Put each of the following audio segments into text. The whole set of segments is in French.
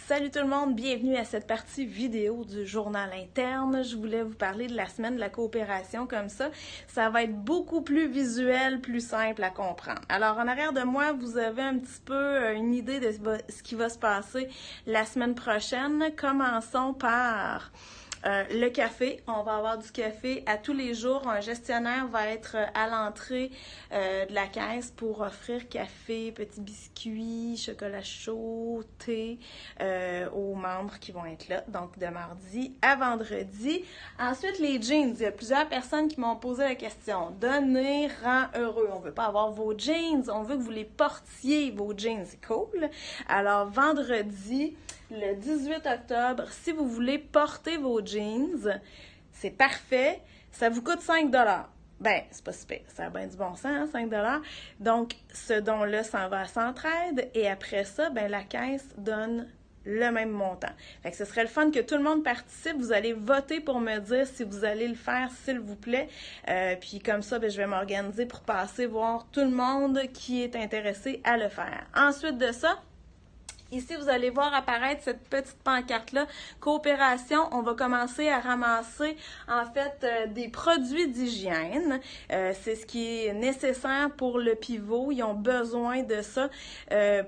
Salut tout le monde, bienvenue à cette partie vidéo du journal interne. Je voulais vous parler de la semaine de la coopération comme ça. Ça va être beaucoup plus visuel, plus simple à comprendre. Alors en arrière de moi, vous avez un petit peu une idée de ce qui va se passer la semaine prochaine. Commençons par le café. On va avoir du café à tous les jours. Un gestionnaire va être à l'entrée de la caisse pour offrir café, petits biscuits, chocolat chaud, thé aux membres qui vont être là. Donc de mardi à vendredi. Ensuite, les jeans. Il y a plusieurs personnes qui m'ont posé la question. Donner rend heureux. On veut pas avoir vos jeans. On veut que vous les portiez, vos jeans. C'est cool. Alors vendredi, le 18 octobre, si vous voulez porter vos jeans, c'est parfait. Ça vous coûte 5 $. Ben, c'est pas super. Ça a bien du bon sens, hein, 5 $. Donc, ce don-là s'en va à Centraide. Et après ça, ben, la caisse donne le même montant. Fait que ce serait le fun que tout le monde participe. Vous allez voter pour me dire si vous allez le faire, s'il vous plaît. Puis comme ça, ben, je vais m'organiser pour passer voir tout le monde qui est intéressé à le faire. Ensuite de ça, ici, vous allez voir apparaître cette petite pancarte-là, coopération. On va commencer à ramasser, en fait, des produits d'hygiène. C'est ce qui est nécessaire pour le pivot. Ils ont besoin de ça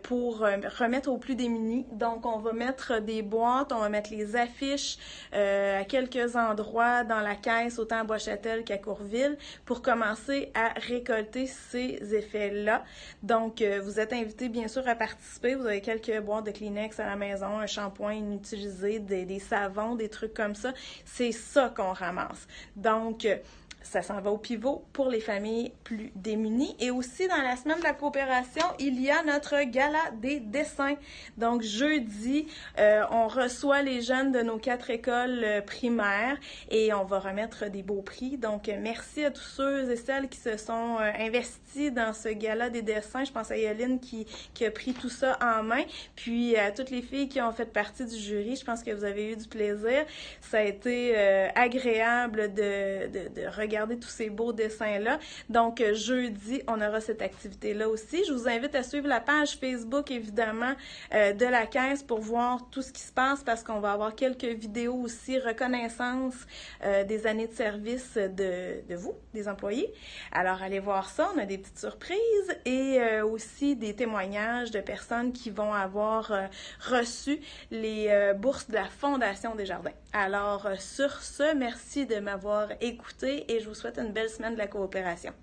pour remettre aux plus démunis. Donc, on va mettre des boîtes, on va mettre les affiches à quelques endroits dans la caisse, autant à Bois-Châtel qu'à Courville, pour commencer à récolter ces effets-là. Donc, vous êtes invités, bien sûr, à participer. Vous avez quelques boîtes de Kleenex à la maison, un shampoing inutilisé, des savons, des trucs comme ça. C'est ça qu'on ramasse. Donc, ça s'en va au pivot pour les familles plus démunies. Et aussi, dans la semaine de la coopération, il y a notre gala des dessins. Donc, jeudi, on reçoit les jeunes de nos 4 écoles primaires et on va remettre des beaux prix. Donc, merci à tous ceux et celles qui se sont investis dans ce gala des dessins. Je pense à Yoline qui a pris tout ça en main. Puis, à toutes les filles qui ont fait partie du jury, je pense que vous avez eu du plaisir. Ça a été agréable de regarder tous ces beaux dessins-là. Donc, jeudi, on aura cette activité-là aussi. Je vous invite à suivre la page Facebook, évidemment, de la caisse pour voir tout ce qui se passe parce qu'on va avoir quelques vidéos aussi, reconnaissance des années de service de vous, des employés. Alors, allez voir ça. On a des petites surprises et aussi des témoignages de personnes qui vont avoir reçu les bourses de la Fondation Desjardins. Alors, sur ce, merci de m'avoir écouté et je vous souhaite une belle semaine de la coopération.